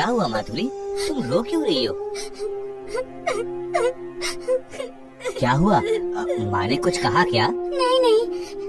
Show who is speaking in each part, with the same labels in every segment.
Speaker 1: क्या हुआ माधुरी, तुम रो क्यों रही हो? क्या हुआ? माँ ने कुछ कहा क्या?
Speaker 2: नहीं नहीं,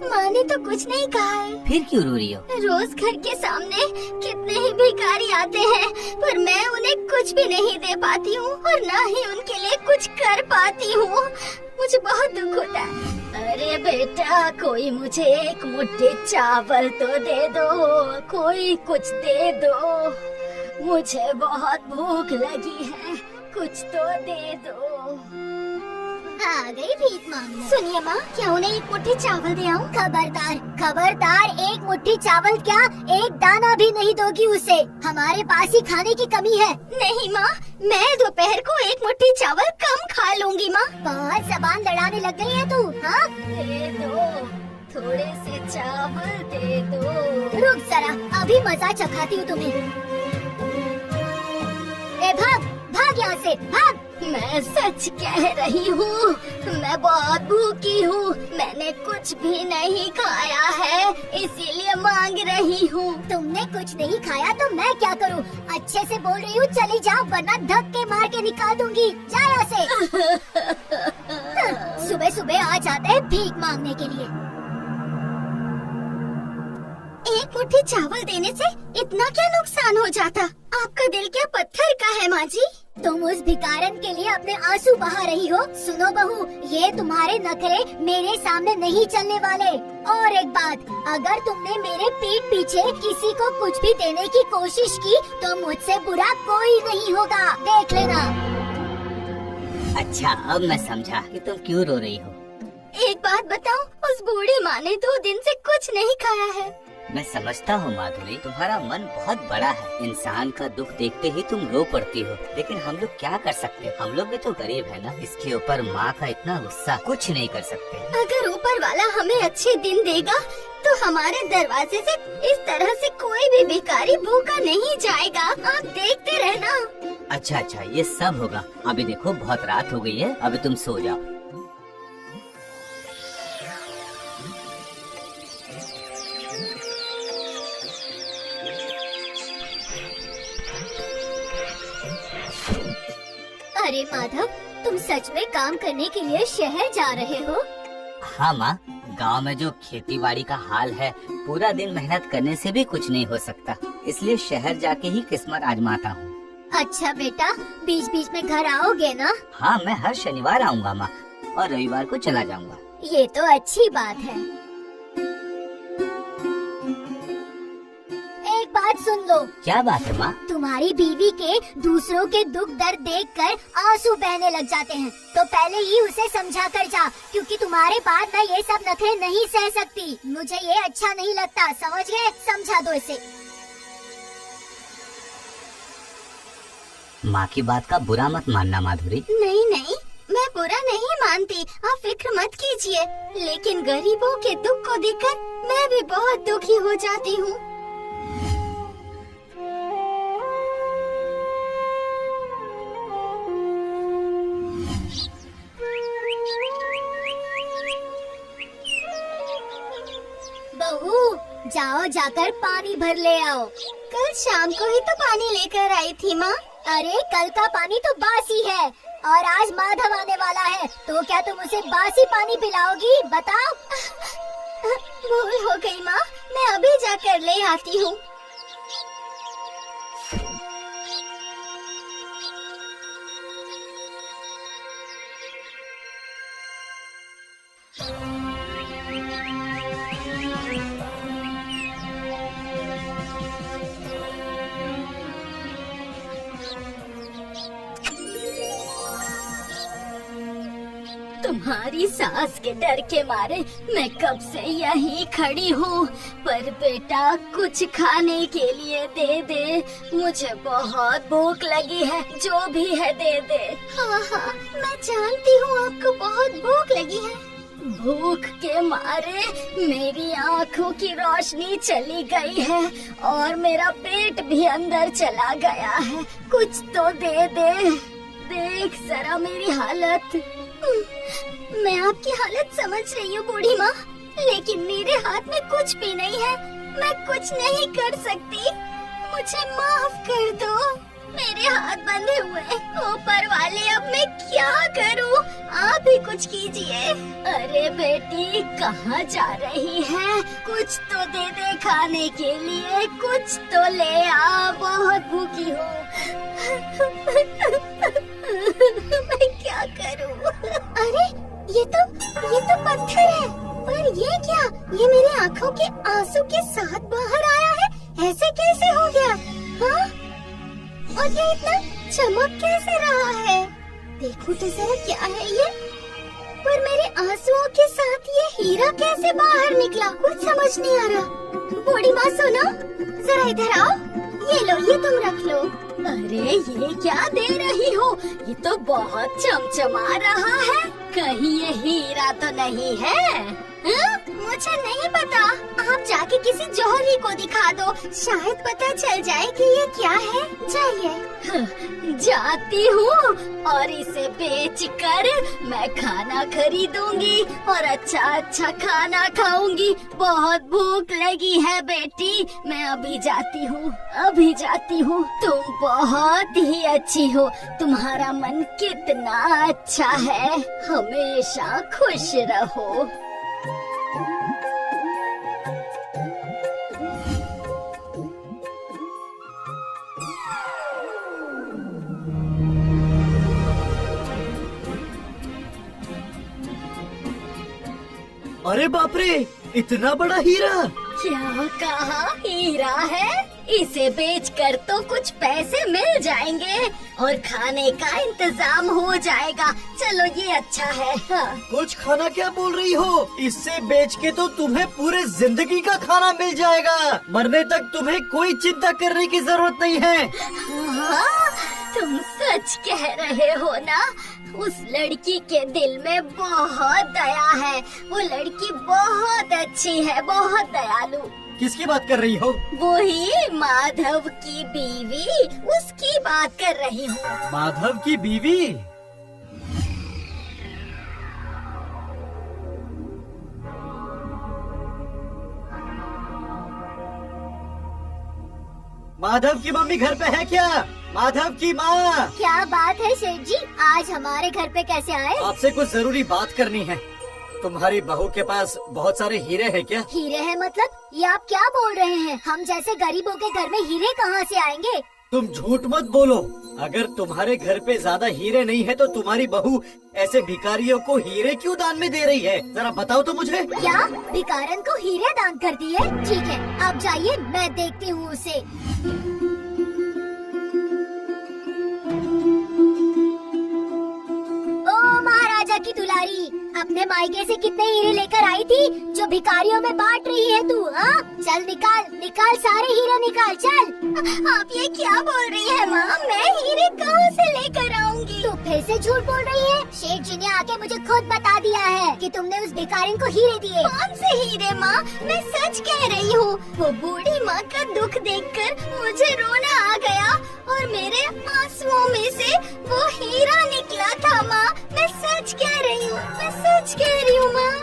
Speaker 2: माँ ने तो कुछ नहीं कहा है।
Speaker 1: फिर क्यों रो रही हो?
Speaker 2: रोज घर के सामने कितने ही भिखारी आते हैं, पर मैं उन्हें कुछ भी नहीं दे पाती हूँ और ना ही उनके लिए कुछ कर पाती हूँ। मुझे बहुत दुख होता है। अरे बेटा, कोई मुझे एक मुट्ठी चावल तो दे दो, कोई कुछ दे दो, मुझे बहुत भूख लगी है, कुछ तो दे दो। आ गई भीख मांगने। सुनिए माँ, क्या उन्हें एक मुट्ठी चावल दे आऊं? खबरदार खबरदार, एक मुट्ठी चावल क्या, एक दाना भी नहीं दोगी उसे। हमारे पास ही खाने की कमी है। नहीं माँ, मैं दोपहर को एक मुट्ठी चावल कम खा लूंगी माँ। बहुत जबान लड़ाने लग गई है तू। हाँ, दे दो, थोड़े से चावल दे दो। रुक जरा, अभी मजा चखाती हूँ तुम्हें। ए भाग भाग यहाँ से, भाग। मैं सच कह रही हूँ, मैं बहुत भूखी हूँ, मैंने कुछ भी नहीं खाया है, इसीलिए मांग रही हूँ। तुमने कुछ नहीं खाया तो मैं क्या करूँ? अच्छे से बोल रही हूँ, चली जाओ वरना धक्के मार के निकाल दूंगी। जा यहाँ से। सुबह सुबह आ जाते हैं भीख मांगने के लिए। एक मुट्ठी चावल देने से इतना क्या नुकसान हो जाता? आपका दिल क्या पत्थर का है माँ जी? तुम उस भिखारन के लिए अपने आंसू बहा रही हो। सुनो बहू, ये तुम्हारे नखरे मेरे सामने नहीं चलने वाले। और एक बात, अगर तुमने मेरे पीठ पीछे किसी को कुछ भी देने की कोशिश की तो मुझसे बुरा कोई नहीं होगा, देख लेना।
Speaker 1: अच्छा, अब मैं समझा कि तुम क्यों रो रही हो।
Speaker 2: एक बात बताओ, उस बूढ़ी माँ ने 2 दिन से कुछ नहीं खाया है।
Speaker 1: मैं समझता हूँ माधुरी, तुम्हारा मन बहुत बड़ा है। इंसान का दुख देखते ही तुम रो पड़ती हो, लेकिन हम लोग क्या कर सकते हैं? हम लोग भी तो गरीब है ना। इसके ऊपर माँ का इतना गुस्सा, कुछ नहीं कर सकते।
Speaker 2: अगर ऊपर वाला हमें अच्छे दिन देगा तो हमारे दरवाजे से इस तरह से कोई भी भिखारी भूखा नहीं जाएगा। आप देखते रहना।
Speaker 1: अच्छा अच्छा, ये सब होगा। अभी देखो बहुत रात हो गई है, अभी तुम सो जाओ।
Speaker 2: अरे माधव, तुम सच में काम करने के लिए शहर जा रहे हो?
Speaker 1: हाँ माँ, गांव में जो खेतीबाड़ी का हाल है, पूरा दिन मेहनत करने से भी कुछ नहीं हो सकता, इसलिए शहर जाके ही किस्मत आजमाता हूँ।
Speaker 2: अच्छा बेटा, बीच बीच में घर आओगे ना?
Speaker 1: हाँ, मैं हर शनिवार आऊँगा माँ, और रविवार को चला जाऊँगा।
Speaker 2: ये तो अच्छी बात है। एक बात सुन लो।
Speaker 1: क्या बात है माँ?
Speaker 2: तुम्हारी बीवी के दूसरों के दुख दर्द देखकर आंसू बहने लग जाते हैं, तो पहले ही उसे समझा कर जा, क्योंकि तुम्हारे बाद मैं ये सब नखरे नहीं सह सकती। मुझे ये अच्छा नहीं लगता, समझ गए? समझा दो इसे।
Speaker 1: माँ की बात का बुरा मत मानना माधुरी।
Speaker 2: नहीं नहीं, मैं बुरा नहीं मानती, आप फिक्र मत कीजिए, लेकिन गरीबों के दुख को देखकर मैं भी बहुत दुखी हो जाती हूँ। बहू, जाओ जाकर पानी भर ले आओ। कल शाम को ही तो पानी लेकर आई थी माँ। अरे कल का पानी तो बासी है और आज माधव आने वाला है, तो क्या तुम उसे बासी पानी पिलाओगी? बताओ। भूल हो गई माँ, मैं अभी जाकर ले आती हूँ। तुम्हारी सास के डर के मारे मैं कब से यहीं खड़ी हूँ, पर बेटा कुछ खाने के लिए दे दे, मुझे बहुत भूख लगी है, जो भी है दे दे। हाँ हाँ, मैं जानती हूँ आपको बहुत भूख लगी है। भूख के मारे मेरी आँखों की रोशनी चली गई है और मेरा पेट भी अंदर चला गया है, कुछ तो दे दे। देख जरा मेरी हालत। मैं आपकी हालत समझ रही हूँ बूढ़ी माँ, लेकिन मेरे हाथ में कुछ भी नहीं है, मैं कुछ नहीं कर सकती, मुझे माफ कर दो। मेरे हाथ बंधे हुए हैं। ऊपर वाले, अब मैं क्या करूं? आप ही कुछ कीजिए। अरे बेटी, कहाँ जा रही है? कुछ तो दे दे खाने के लिए, कुछ तो ले आ, बहुत भूखी हूँ। मैं क्या करूं? अरे ये तो पत्थर है। पर ये क्या? ये मेरे आँखों के आंसू के साथ बाहर आया है। ऐसे कैसे हो गया? हाँ? और ये इतना चमक कैसे रहा है? देखूं तो जरा क्या है ये? पर मेरे आंसुओं के साथ ये हीरा कैसे बाहर निकला? कुछ समझ नहीं आ रहा। बूढ़ी माँ सुनो, जरा इधर आओ। ये लो, ये तुम रख लो। अरे ये क्या दे रही हो? ये तो बहुत चमचमा रहा है। कहीं ये हीरा तो नहीं है? मुझे नहीं पता। आप जाके किसी जौहरी को दिखा दो, शायद पता चल जाए कि ये क्या है। जाइए। जाती हूँ और इसे बेचकर मैं खाना खरीदूंगी और अच्छा अच्छा खाना खाऊंगी। बहुत भूख लगी है बेटी, मैं अभी जाती हूँ, अभी जाती हूँ। तुम बहुत ही अच्छी हो, तुम्हारा मन कितना अच्छा है। हमेशा खुश रहो।
Speaker 3: अरे बाप रे, इतना बड़ा हीरा!
Speaker 2: क्या कहा? हीरा है? इसे बेचकर तो कुछ पैसे मिल जाएंगे और खाने का इंतजाम हो जाएगा। चलो ये अच्छा है। हाँ।
Speaker 3: कुछ खाना क्या बोल रही हो? इससे बेच के तो तुम्हें पूरे जिंदगी का खाना मिल जाएगा। मरने तक तुम्हें कोई चिंता करने की जरूरत नहीं है।
Speaker 2: हाँ, तुम सच कह रहे हो ना? उस लड़की के दिल में बहुत दया है। वो लड़की बहुत अच्छी है, बहुत दयालु।
Speaker 3: किसकी बात कर रही हो?
Speaker 2: वही माधव की बीवी, उसकी बात कर रही हूँ।
Speaker 3: माधव की बीवी? माधव की मम्मी घर पे है क्या? माधव की माँ!
Speaker 2: क्या बात है सेठ जी, आज हमारे घर पे कैसे आए?
Speaker 3: आपसे कुछ जरूरी बात करनी है। तुम्हारी बहू के पास बहुत सारे हीरे हैं क्या?
Speaker 2: हीरे हैं मतलब? ये आप क्या बोल रहे हैं? हम जैसे गरीबों के घर में हीरे कहाँ से आएंगे?
Speaker 3: तुम झूठ मत बोलो। अगर तुम्हारे घर पे ज्यादा हीरे नहीं है तो तुम्हारी बहू ऐसे भिखारियों को हीरे क्यों दान में दे रही है? जरा बताओ तो मुझे।
Speaker 2: क्या भिखारन को हीरे दान कर दिए? ठीक है, आप जाइए, मैं देखती हूँ उसे। ओ महाराजा की दुलारी, अपने मायके से कितने हीरे लेकर आई थी जो भिखारियों में बांट रही है तू? हाँ, चल निकाल निकाल, सारे हीरे निकाल, चल। आप ये क्या बोल रही है माँ? मैं हीरे कहाँ से लेकर आऊंगी? तू फिर से झूठ बोल रही है। शेठ जी ने आके मुझे खुद बता दिया है कि तुमने उस भिखारिन को हीरे दिए। कौन से हीरे माँ? मैं सच कह रही हूँ। वो बूढ़ी माँ का दुख देखकर मुझे रोना आ गया और मेरे आंसुओं में से वो हीरा निकला था माँ। मैं सच कह रही हूँ, मैं सच कह रही हूँ माँ।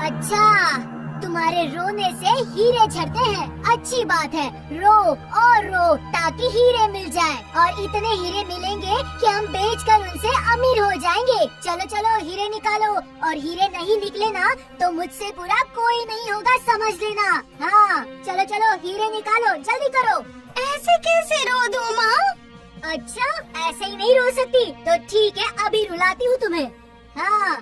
Speaker 2: अच्छा, तुम्हारे रोने से हीरे झड़ते हैं। अच्छी बात है, रो और रो ताकि हीरे मिल जाए। और इतने हीरे मिलेंगे कि हम बेचकर उनसे अमीर हो जाएंगे। चलो चलो हीरे निकालो, और हीरे नहीं निकले ना तो मुझसे बुरा कोई नहीं होगा, समझ लेना। हाँ, चलो चलो हीरे निकालो, जल्दी करो। ऐसे कैसे रो दूं माँ? अच्छा, ऐसे ही नहीं रो सकती तो ठीक है, अभी रुलाती हूँ तुम्हें। हाँ।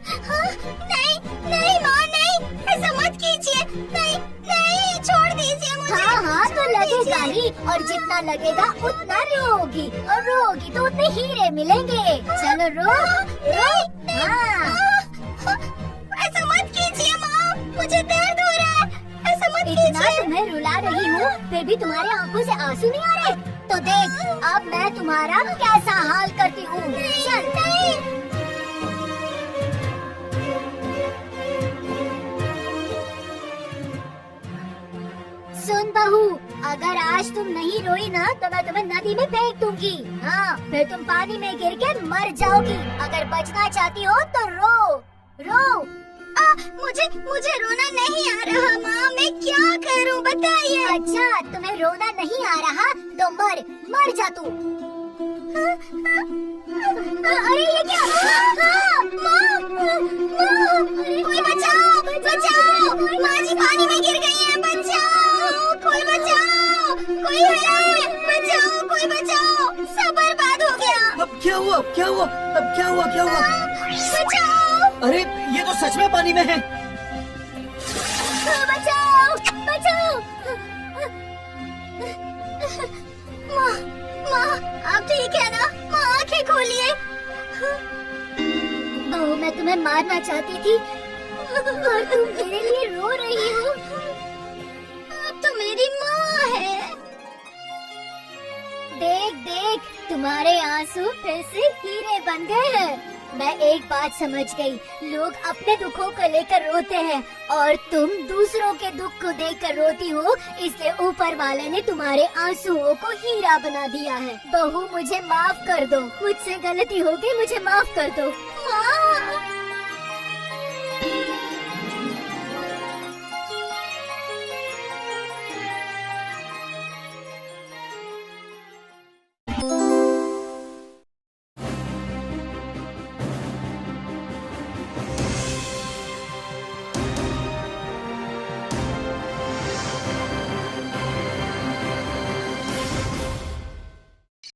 Speaker 2: हाँ, नहीं नहीं माँ, नहीं, ऐसा मत कीजिए। नहीं नहीं, छोड़ दीजिए मुझे। हाँ हाँ, तो लगेगा ही, और जितना लगेगा उतना रोगी, और रोगी तो उतने हीरे मिलेंगे। चलो रो रो। हाँ, ऐसा मत कीजिए माँ, मुझे दर्द हो रहा है। ऐसा मत कीजिए। इतना तुम्हें रुला रही हूँ, फिर भी तुम्हारे आंखों से आंसू नहीं आ रहे? तो देख अब मैं तुम्हारा कैसा हाल करती हूँ। चल। नहीं। सुन बहू, अगर आज तुम नहीं रोई ना तो मैं तुम्हें नदी में फेंक दूंगी। हाँ, फिर तुम पानी में गिर के मर जाओगी। अगर बचना चाहती हो तो रो रो। मुझे रोना नहीं आ रहा माँ, मैं क्या करूँ बताइए। अच्छा तुम्हें रोना नहीं आ रहा तो मर जा तू। अरे ये क्या? माँ, कोई बचाओ बचाओ, माँ जी पानी में गिर गई है, बचाओ कोई बचाओ, कोई है बचाओ, कोई बचाओ, सब बर्बाद हो गया।
Speaker 3: अब क्या हुआ? क्या हुआ? अब क्या हुआ? क्या हुआ?
Speaker 2: बचाओ,
Speaker 3: अरे ये तो सच में पानी में है।
Speaker 2: बचाओ बचाओ। माँ आप ठीक है ना? माँ आंखें खोलिए। ओह मैं तुम्हें मारना चाहती थी और तुम मेरे लिए रो रही हो। अब तो मेरी माँ है। देख तुम्हारे आंसू फिर से हीरे बन गए हैं। मैं एक बात समझ गई, लोग अपने दुखों को लेकर रोते हैं और तुम दूसरों के दुख को देखकर रोती हो, इसलिए ऊपर वाले ने तुम्हारे आंसुओं को हीरा बना दिया है। बहू मुझे माफ कर दो, मुझसे गलती हो गई, मुझे माफ कर दो।